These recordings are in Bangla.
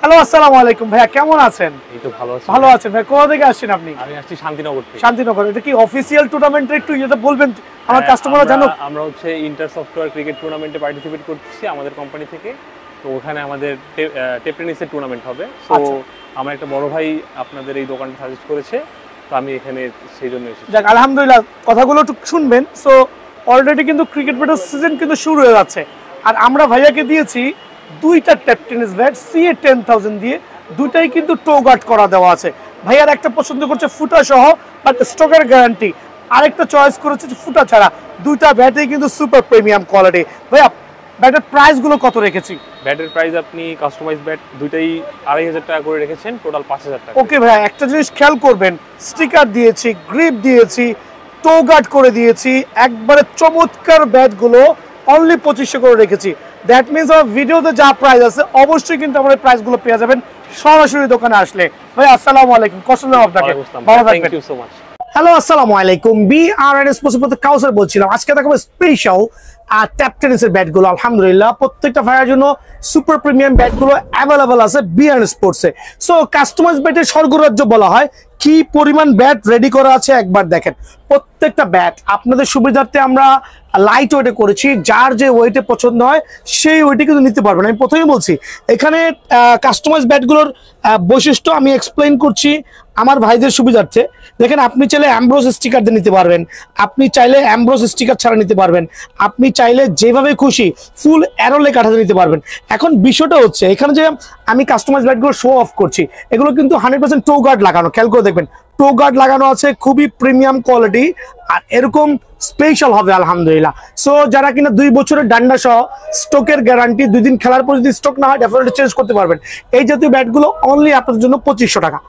হ্যালো, আসসালামু আলাইকুম ভাইয়া, কেমন আছেন? এই তো ভালো আছি। ভালো আছেন ভাই? কোথা থেকে আসছেন আপনি? আমি আসছি শান্তিনগর থেকে। শান্তিনগর। এটা কি অফিসিয়াল টুর্নামেন্টের একটু এটা বলবেন আমার কাস্টমাররা জানুক। আমরা হচ্ছে ইন্টার সফটওয়্যার ক্রিকেট টুর্নামেন্টে পার্টিসিপেট করছি আমাদের কোম্পানি থেকে। তো ওখানে আমাদের টেপ টেনিসের টুর্নামেন্ট হবে। সো আমার একটা বড় ভাই আপনাদের এই দোকানটা সাজেস্ট করেছে, তো আমি এখানে সেই জন্য এসেছি। যাক, আলহামদুলিল্লাহ, কথাগুলো একটু শুনবেন। সো অলরেডি কিন্তু ক্রিকেট ব্যাটের সিজন কিন্তু শুরু হয়ে যাচ্ছে, আর আমরা ভাইয়াকে দিয়েছি দুইটা টেপ টেনিস ব্যাট CA 10,000 দিয়ে, দুটাই কিন্তু টো গার্ড করা দেওয়া আছে। ভাইয়ার একটা পছন্দ করছে ফুটা সহ বাট স্টকের গ্যারান্টি, আরেকটা চয়েস করেছে ফুটা ছাড়া। দুইটা ব্যাটেই কিন্তু সুপার প্রিমিয়াম কোয়ালিটি। ভাইয়া, ব্যাটের প্রাইসগুলো কত রেখেছি? ব্যাটের প্রাইস আপনি কাস্টমাইজ ব্যাট দুইটাই 2,500 টাকা করে রেখেছেন, টোটাল 5,000 টাকা। ওকে ভাইয়া, একটা জিনিস খেয়াল করবেন, স্টিকার দিয়েছি, গ্রিপ দিয়েছি, টো গার্ড করে দিয়েছি, একবারে চমৎকার ব্যাটগুলো অনলি 2500 করে রেখেছি। দ্যাট মিনস আমার ভিডিওতে যা প্রাইস আছে অবশ্যই কিন্তু আমরা এই প্রাইসগুলো পেয়ে যাবেন সরাসরি দোকানে আসলে। ভাই আসসালামু আলাইকুম, কষ্ট দিলাম আপনাকে, ভালো থাকবেন। Thank you so much. Hello, আসসালামু আলাইকুম, BRNS কাউসার বলছিলাম। আজকে দেখাবো স্পেশাল ট্যাপ টেনিসের ব্যাটগুলো। আলহামদুলিল্লাহ প্রত্যেকটা ভাইয়ের জন্য সুপার প্রিমিয়াম ব্যাটগুলো অ্যাভেলেবল আছে BRNS স্পোর্টসে। সো কাস্টমাইজ ব্যাটের স্বর্গরাজ্য বলা হয়। কি পরিমাণ ব্যাট রেডি করা আছে একবার দেখেন। প্রত্যেকটা ব্যাট আপনাদের সুবিধার্থে আমরা লাইট ওয়েটে করেছি, যার যে ওয়েটে পছন্দ হয় সেই ওয়েটে কিন্তু নিতে পারবেন। আমি প্রথমেই বলছি, এখানে কাস্টমাইজ ব্যাটগুলোর বৈশিষ্ট্য আমি এক্সপ্লেইন করছি আমার ভাইদের সুবিধার্থে। দেখেন, আপনি চাইলে অ্যামব্রোস স্টিকার দিয়ে নিতে পারবেন, আপনি চাইলে অ্যামব্রোস স্টিকার ছাড়া নিতে পারবেন, আপনি চাইলে যেভাবে খুশি ফুল অ্যারোলে কাঠাতে নিতে পারবেন। এখন বিষয়টা হচ্ছে, এখানে যে আমি কাস্টমাইজ ব্যাটগুলো শো অফ করছি, এগুলো কিন্তু 100% টো গার্ড লাগানো। খেয়াল করে দেখবেন, টো গার্ড লাগানো আছে, খুবই প্রিমিয়াম কোয়ালিটি, আর এরকম স্পেশাল হবে আলহামদুলিল্লাহ। সো যারা কিনা 2 বছরের ডান্ডা সহ স্টকের গ্যারান্টি, 2 দিন খেলার পর যদি স্টক না হয় ডেফিনেটলি চেঞ্জ করতে পারবেন। এই জাতীয় ব্যাটগুলো অনলি আপনাদের জন্য 2500 টাকা।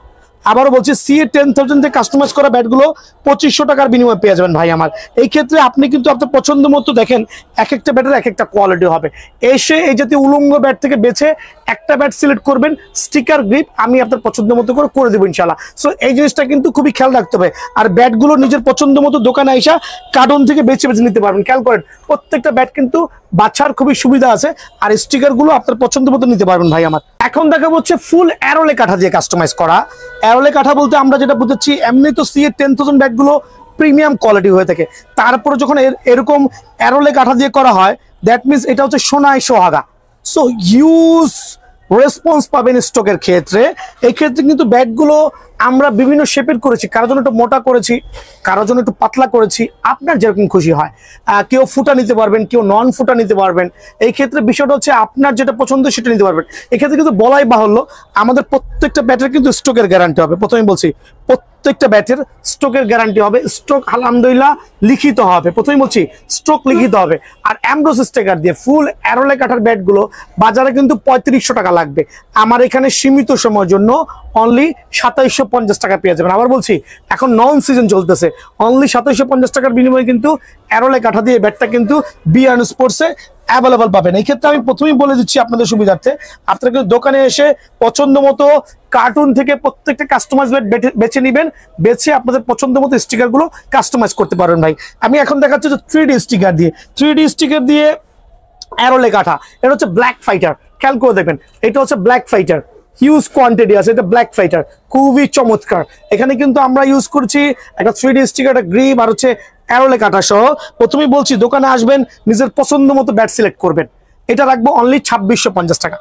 আবারও বলছি, CA 10,000 থেকে কাস্টমাইজ করা ব্যাটগুলো 2500 টাকার বিনিময়ে পেয়ে যাবেন ভাই আমার। এই ক্ষেত্রে আপনি কিন্তু আপনার পছন্দ মতো দেখেন, এক একটা ব্যাটের এক একটা কোয়ালিটি হবে। এসে এই জাতীয় উলঙ্গ ব্যাট থেকে বেছে একটা ব্যাট সিলেক্ট করবেন, স্টিকার গ্রিপ আমি আপনার পছন্দ মতো করে দেবো ইনশাল্লাহ। সো এই জিনিসটা কিন্তু খুবই খেয়াল রাখতে হবে। আর ব্যাটগুলো নিজের পছন্দ মতো দোকানে আইসা কার্টন থেকে বেছে বেছে নিতে পারবেন। খেয়াল করেন, প্রত্যেকটা ব্যাট কিন্তু বাছার খুবই সুবিধা আছে, আর স্টিকার গুলো আপনার পছন্দ মতো নিতে পারবেন ভাই আমার। এখন দেখাবো হচ্ছে ফুল অ্যারোলে কাঠা দিয়ে কাস্টমাইজ করা। অ্যারোলে কাঠা বলতে আমরা যেটা বুঝেছি, এমনি তো CA 10,000 ব্যাটগুলো প্রিমিয়াম কোয়ালিটি হয়ে থাকে, তারপরে যখন এরকম অ্যারোলে কাঠা দিয়ে করা হয়, দ্যাট মিনস এটা হচ্ছে সোনায় সোহাগা। সো হিউজ রেসপন্স পাবেন স্টকের ক্ষেত্রে। এই ক্ষেত্রে কিন্তু ব্যাটগুলো আমরা বিভিন্ন শেপের করেছি, কারোর জন্য একটু মোটা করেছি, কারোর জন্য একটু পাতলা করেছি, আপনার যেরকম খুশি হয়। কেউ ফুটা নিতে পারবেন, কেউ নন ফুটা নিতে পারবেন। এই ক্ষেত্রে বিষয়টা হচ্ছে আপনার যেটা পছন্দ সেটা নিতে পারবেন। এক্ষেত্রে কিন্তু বলাই বাহুল্য, আমাদের প্রত্যেকটা ব্যাটের কিন্তু স্টকের গ্যারান্টি হবে। প্রথমে বলছি, প্রত্যেকটা ব্যাটের স্ট্রোকের গ্যারান্টি হবে, স্ট্রোক আলহামদুলিল্লাহ লিখিত হবে। প্রথমেই বলছি, স্ট্রোক লিখিত হবে। আর অ্যামব্রোস স্টিকার দিয়ে ফুল অ্যারোলে কাঠার ব্যাটগুলো বাজারে কিন্তু 3500 টাকা লাগবে, আমার এখানে সীমিত সময়ের জন্য অনলি 2750 টাকা পেয়ে যাবেন। আবার বলছি, এখন নন সিজন চলতেছে, অনলি 2750 টাকার বিনিময়ে কিন্তু অ্যারোলে কাঠা দিয়ে ব্যাটটা কিন্তু BRNS স্পোর্টসে অ্যাভেলেবল পাবেন। এই ক্ষেত্রে আমি প্রথমেই বলে দিচ্ছি আপনাদের সুবিধার্থে, আপনারা কিন্তু দোকানে এসে পছন্দ মতো কার্টুন থেকে প্রত্যেকটা কাস্টমাইজ বেছে নেবেন, বেছে আপনাদের পছন্দ মতো স্টিকারগুলো কাস্টমাইজ করতে পারবেন ভাই। আমি এখন দেখাচ্ছি যে 3D স্টিকার দিয়ে, 3D স্টিকার দিয়ে অ্যারোলে কাঠা। এটা হচ্ছে ব্ল্যাক ফাইটার, খেয়াল করে দেখবেন, এটা হচ্ছে ব্ল্যাক ফাইটার, হিউজ কোয়ান্টিটি আছে, এটা ব্ল্যাক ফাইটার, খুবই চমৎকার। এখানে কিন্তু আমরা ইউজ করছি একটা 3D স্টিকার, একটা গ্রিপ, আর হচ্ছে অ্যারোলে কাঠা সহ। প্রথমেই বলছি, দোকানে আসবেন, নিজের পছন্দ মতো ব্যাট সিলেক্ট করবেন। এটা রাখবো অনলি 2650 টাকা,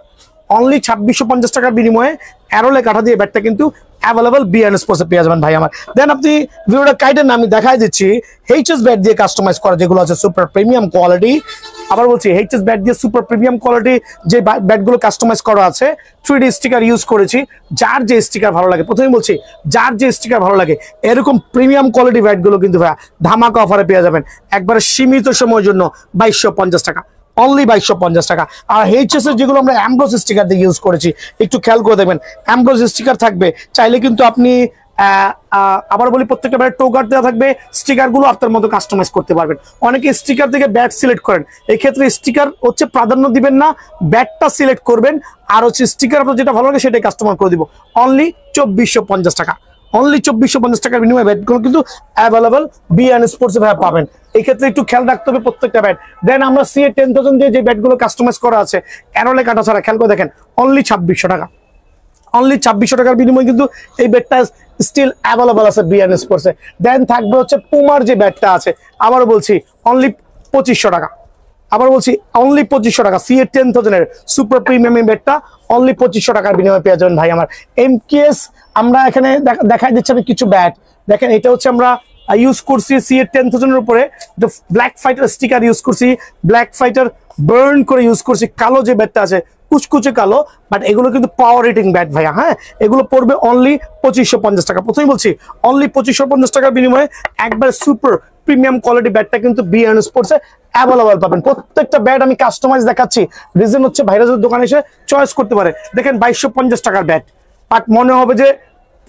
অনলি 2650 টাকার বিনিময়ে অ্যারোলে কাঠা দিয়ে ব্যাটটা কিন্তু অ্যাভেলেবল BRNS স্পোর্টসে পেয়ে যাবেন ভাই আমার। দেন আপনি ভিডিওটা কাইটেন না, আমি দেখাই দিচ্ছি HS ব্যাট দিয়ে কাস্টমাইজ করা, যেগুলো আছে সুপার প্রিমিয়াম কোয়ালিটি। আবার বলছি, HS ব্যাট দিয়ে সুপার প্রিমিয়াম কোয়ালিটি যে ব্যাটগুলো কাস্টমাইজ করা আছে, 3D স্টিকার ইউজ করেছি। যার যে স্টিকার ভালো লাগে, প্রথমেই বলছি, যার যে স্টিকার ভালো লাগে, এরকম প্রিমিয়াম কোয়ালিটি ব্যাটগুলো কিন্তু ভাই ধামাকা অফারে পেয়ে যাবেন একবারে সীমিত সময়ের জন্য 2250 টাকা, অনলি 2250 টাকা। আর HS এর যেগুলো আমরা অ্যামব্রোস স্টিকার দিয়ে ইউজ করেছি, একটু খেয়াল করে দেখবেন, অ্যামব্রোস স্টিকার থাকবে। চাইলে কিন্তু আপনি আবার বলি, প্রত্যেকটা ব্যাট টো গার্ড দেওয়া থাকবে, স্টিকারগুলো আপনার মতো কাস্টমাইজ করতে পারবেন। অনেকে স্টিকার থেকে ব্যাট সিলেক্ট করেন, এই ক্ষেত্রে স্টিকার হচ্ছে প্রাধান্য দিবেন না, ব্যাটটা সিলেক্ট করবেন, আর হচ্ছে স্টিকার আপনার যেটা ভালো লাগে সেটাই কাস্টমার করে দিব। অনলি 2450 টাকা, অনলি 2450 টাকার বিনিময়ে ব্যাটগুলো কিন্তু অ্যাভেলেবল BRNS স্পোর্টসে ভাই পাবেন। এই ক্ষেত্রে একটু খেয়াল রাখতে হবে প্রত্যেকটা ব্যাট। দেন আমরা CA 10,000 দিয়ে যে ব্যাটগুলো কাস্টমাইজ করা আছে অ্যারোলে কাটা ছাড়া, খেয়াল করে দেখেন, অনলি 2600 টাকা, অনলি 2600 টাকার বিনিময়ে কিন্তু এই ব্যাটটা স্টিল অ্যাভেলেবল আছে বিআরএন স্পোর্টসে। দেন থাকবে হচ্ছে পুমার যে ব্যাটটা আছে, আবার বলছি অনলি 2500 টাকা, আবার বলছি অনলি 2500 টাকা। সিএ 10,000 এর সুপার প্রিমিয়াম ব্যাটটা অনলি 2500 টাকার বিনিময়ে পেয়ে যাবেন ভাই আমার। এমকেএস আমরা এখানে দেখাই দিচ্ছি আমি কিছু ব্যাট। দেখেন এটা হচ্ছে আমরা ইউজ করছি সিএ 10,000 এর উপরে ব্ল্যাক ফাইটার স্টিকার ইউজ করছি, ব্ল্যাক ফাইটার বার্ন করে ইউজ করছি। কালো যে ব্যাটটা আছে কুচকুচে কালো, বাট এগুলো কিন্তু পাওয়ার রেটিং ব্যাট ভাইয়া। হ্যাঁ, এগুলো পড়বে অনলি 2550 টাকা। প্রথমেই বলছি অনলি 2550 টাকার বিনিময়ে একবার সুপার প্রিমিয়াম কোয়ালিটি ব্যাটটা কিন্তু বিআরএন স্পোর্টসে অ্যাভেলেবল পাবেন। প্রত্যেকটা ব্যাট আমি কাস্টমাইজ দেখাচ্ছি, রিজন হচ্ছে ভাইরা যদি দোকানে এসে চয়েস করতে পারে। দেখেন 2250 টাকার ব্যাট, বাট মনে হবে যে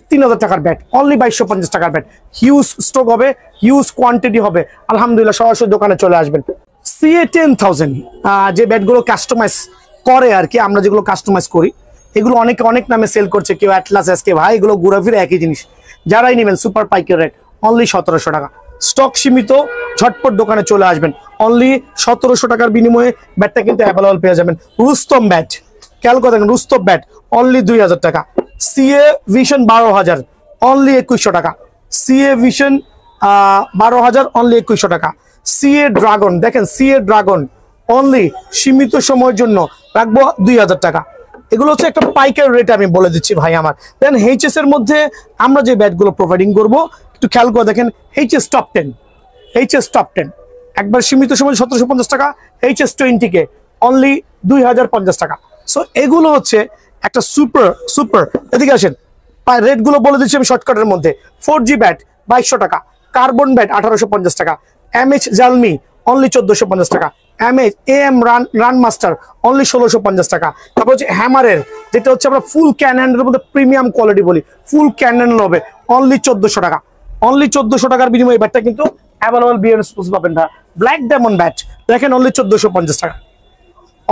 3000 টাকার ব্যাট, অনলি 2250 টাকার ব্যাট। হিউজ স্টক হবে, হিউজ কোয়ান্টিটি হবে, আলহামদুলিল্লাহ সরাসরি দোকানে চলে আসবেন। সিএ 10,000 যে ব্যাটগুলো কাস্টমাইজ করে আর কি, আমরা যেগুলো কাস্টমাইজ করি এগুলো অনেকে অনেক নামে সেল করছে, কেউ অ্যাটলাস এসকে, ভাই এগুলো ঘুরাফিরে একই জিনিস। যারাই নেবেন সুপার পাইকারি রেট অনলি 1700 টাকা। স্টক সীমিত, ঝটপট দোকানে চলে আসবেন। অনলি 1700 টাকার বিনিময়ে ব্যাটটা কিন্তু অ্যাভেলেবল পেয়ে যাবেন। রুস্তম ব্যাট, খেয়াল করে দেখেন, রুস্তম ব্যাট অনলি 2000 টাকা। সিএ ভিশন 12000 অনলি 2100 টাকা। সিএ ভিশন 12000 অনলি 2100 টাকা। সিএ ড্রাগন, দেখেন সিএ ড্রাগন অনলি সীমিত সময়ের জন্য রাখবো 2000 টাকা। এগুলো হচ্ছে একটা পাইকারি রেটে আমি বলে দিচ্ছি ভাই আমার। দেন এইচএস এর মধ্যে আমরা যে ব্যাটগুলো প্রোভাইডিং করবো একটু খেয়াল করে দেখেন। এইচএস টপ 10, এইচএস টপ 10 একবার সীমিত সময় 1750 টাকা। এইচএস 20 কে অনলি 2050 টাকা। সো এগুলো হচ্ছে একটা সুপার এদিকে আসেন, রেট গুলো বলে দিচ্ছি আমি শর্টকাটের মধ্যে। 4G ব্যাট 2200 টাকা, কার্বন ব্যাট 1850 টাকা, এমএইচ জালমি অনলি 1450 টাকা, MH AM run master only 1650 টাকা। তারপর হচ্ছে হ্যামারের যেটা হচ্ছে আমরা ফুল ক্যাননের মধ্যে প্রিমিয়াম কোয়ালিটি বলি, ফুল ক্যানন হবে অনলি 1400 টাকা। অনলি 1400 টাকার বিনিময়ে ব্যাটটা কিন্তু অ্যাভেলেবল বিআরএন স্পোর্টস পাবেন না। ব্ল্যাক ডায়মন্ড ব্যাট দেখেন অনলি 1450 টাকা,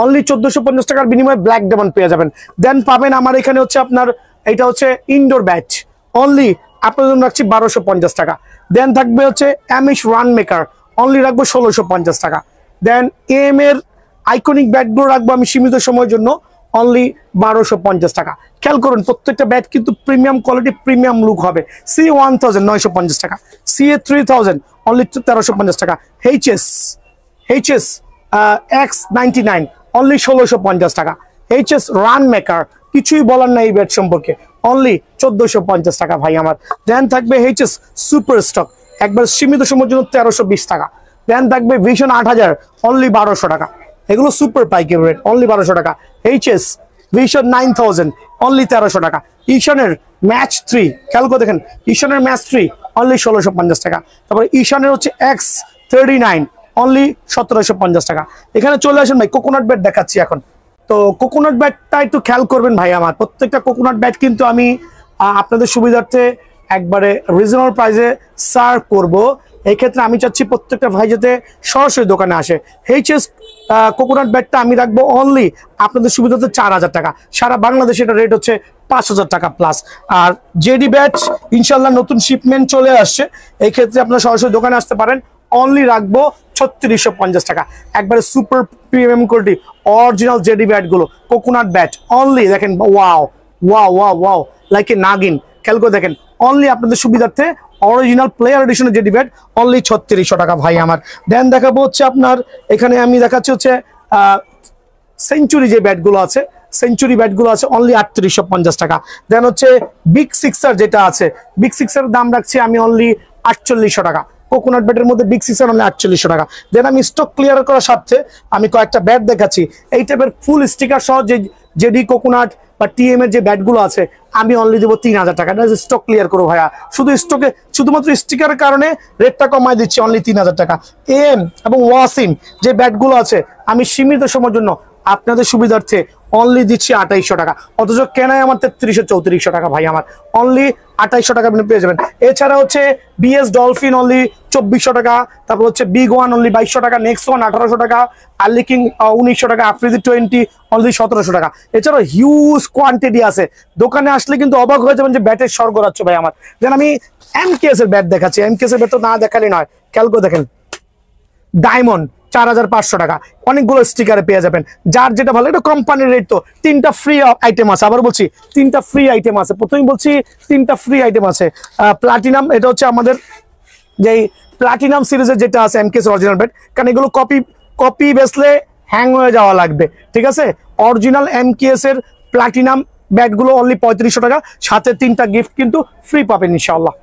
অনলি 1450 টাকার বিনিময়ে ব্ল্যাক ডায়মন্ড পেয়ে যাবেন। দেন পাবেন আমার এখানে হচ্ছে আপনার এটা হচ্ছে ইনডোর ব্যাট, অনলি আপনার জন্য রাখছি 1250 টাকা। দেন থাকবে হচ্ছে অ্যামিশ রান মেকার, অনলি রাখবো 1650 টাকা। দেন এম এর আইকনিক ব্যাটগুলো রাখবো আমি সীমিত সময়ের জন্য অনলি 1250 টাকা। খেয়াল করুন প্রত্যেকটা ব্যাট কিন্তু প্রিমিয়াম কোয়ালিটি, প্রিমিয়াম লুক হবে। সি 1000 950 টাকা, সিএ 3000 অনলি 1350 টাকা। এইচএস X99 অনলি 1650 টাকা। এইচএস রান মেকার কিছুই বলার নাই এই ব্যাট সম্পর্কে, অনলি 1450 টাকা ভাই আমার। দেন থাকবে এইচএস সুপার স্টক একবার সীমিত সময়ের জন্য 1320 টাকা। দেন থাকবে ভিশন 8000 অনলি 1200 টাকা। এগুলো সুপার পাইকারি রেট অনলি 1200 টাকা। এইচএস ভিশন 9000 অনলি 1300 টাকা। ঈশানের ম্যাচ 3 খেয়াল করে দেখেন, ঈশানের ম্যাচ 3 অনলি 1650 টাকা। তারপরে ঈশানের হচ্ছে X39 অনলি 1750 টাকা। এখানে চলে আসেন ভাই, কোকোনাট ব্যাট দেখাচ্ছি এখন। তো কোকোনাট ব্যাটটা একটু খেয়াল করবেন ভাই আমার। প্রত্যেকটা কোকোনাট ব্যাট কিন্তু আমি আপনাদের সুবিধার্থে একবারে রিজনেবল প্রাইসে সার্ভ করব। এই ক্ষেত্রে আমি চাচ্ছি প্রত্যেকটা ভাই যাতে সরাসরি দোকানে আসে। এইচএস কোকোনাট ব্যাটটা আমি রাখবো অনলি আপনাদের সুবিধাতে 4000 টাকা। সারা বাংলাদেশে এটা রেট হচ্ছে 5000 টাকা প্লাস। আর জেডি ব্যাট ইনশাল্লাহ নতুন শিপমেন্ট চলে আসছে, এই ক্ষেত্রে আপনারা সরাসরি দোকানে আসতে পারেন। অনলি রাখবো 3650 টাকা। একবারে super premium quality original JD bat গুলো কোকোনাট ব্যাট অনলি দেখেন, wow wow wow wow like a nagin. খেয়াল করে দেখেন অনলি আপনাদের সুবিধার্থে অরিজিনাল প্লেয়ার এডিশনের জেডি ব্যাট অনলি 3600 টাকা ভাই আমার। দেন দেখাবো হচ্ছে আপনার এখানে আমি দেখাচ্ছি হচ্ছে সেঞ্চুরি যে ব্যাটগুলো আছে, সেঞ্চুরি ব্যাটগুলো আছে অনলি 3850 টাকা। দেন হচ্ছে বিগ সিক্সার যেটা আছে, বিগ সিক্সার দাম রাখছি আমি অনলি 4800 টাকা। কোকোনাট ব্যাটের মধ্যে বিগ সিক্সার অনলি 4800 টাকা। দেন আমি স্টক ক্লিয়ার করার সাথে আমি কয়েকটা ব্যাট দেখাচ্ছি এই টাইপের ফুল স্টিকার সহ যে জেডি কোকোনাট বা টিএম এর যে ব্যাটগুলো আছে আমি অনলি দেবো 3000 টাকা। স্টক ক্লিয়ার করো ভাইয়া, শুধু স্টকে শুধুমাত্র স্টিকারের কারণে রেটটা কমাই দিচ্ছি অনলি 3000 টাকা। এম এবং ওয়াসিম যে ব্যাটগুলো আছে আমি সীমিত সময়ের জন্য আপনাদের সুবিধার্থে অনলি দিচ্ছি 2800 টাকা। অথচ কেনায় আমার 3300-3400 টাকা ভাই আমার। অনলি 2800 টাকা আপনি পেয়ে যাবেন। এছাড়া হচ্ছে বিএস ডলফিন অনলি 2400 টাকা। তারপর হচ্ছে বিগ ওয়ান অনলি 2200 টাকা, নেক্সট ওয়ান 1800 টাকা, আর্লি কিং 1900 টাকা, আফ্রিদি 20 অনলি 1700 টাকা। এছাড়াও হিউজ কোয়ান্টিটি আছে, দোকানে আসলে কিন্তু অবাক হয়ে যাবেন যে ব্যাটের স্বর্গ রাজ্য ভাই আমার। যেন আমি এমকেএস এর ব্যাট দেখাচ্ছি, এমকেএস এর ব্যাট তো না দেখালে নয়। খেয়াল করে দেখেন ডায়মন্ড 4500 টাকা। অনেকগুলো স্টিকারে পেয়ে যাবেন, যার যেটা ভালো। এটা কোম্পানির রেট। তো 3টা ফ্রি আইটেম আছে, আবার বলছি 3টা ফ্রি আইটেম আছে। প্রথমেই বলছি 3টা ফ্রি আইটেম আছে। প্লাটিনাম, এটা হচ্ছে আমাদের যেই প্লাটিনাম সিরিজের যেটা আছে এমকেএস অরিজিনাল ব্যাট, কারণ এগুলো কপি বেসলে হ্যাং হয়ে যাওয়া লাগবে, ঠিক আছে। অরিজিনাল এমকেএস এর প্লাটিনাম ব্যাটগুলো অনলি 3500 টাকা, সাথে 3টা গিফট কিন্তু ফ্রি পাবেন ইনশাআল্লাহ।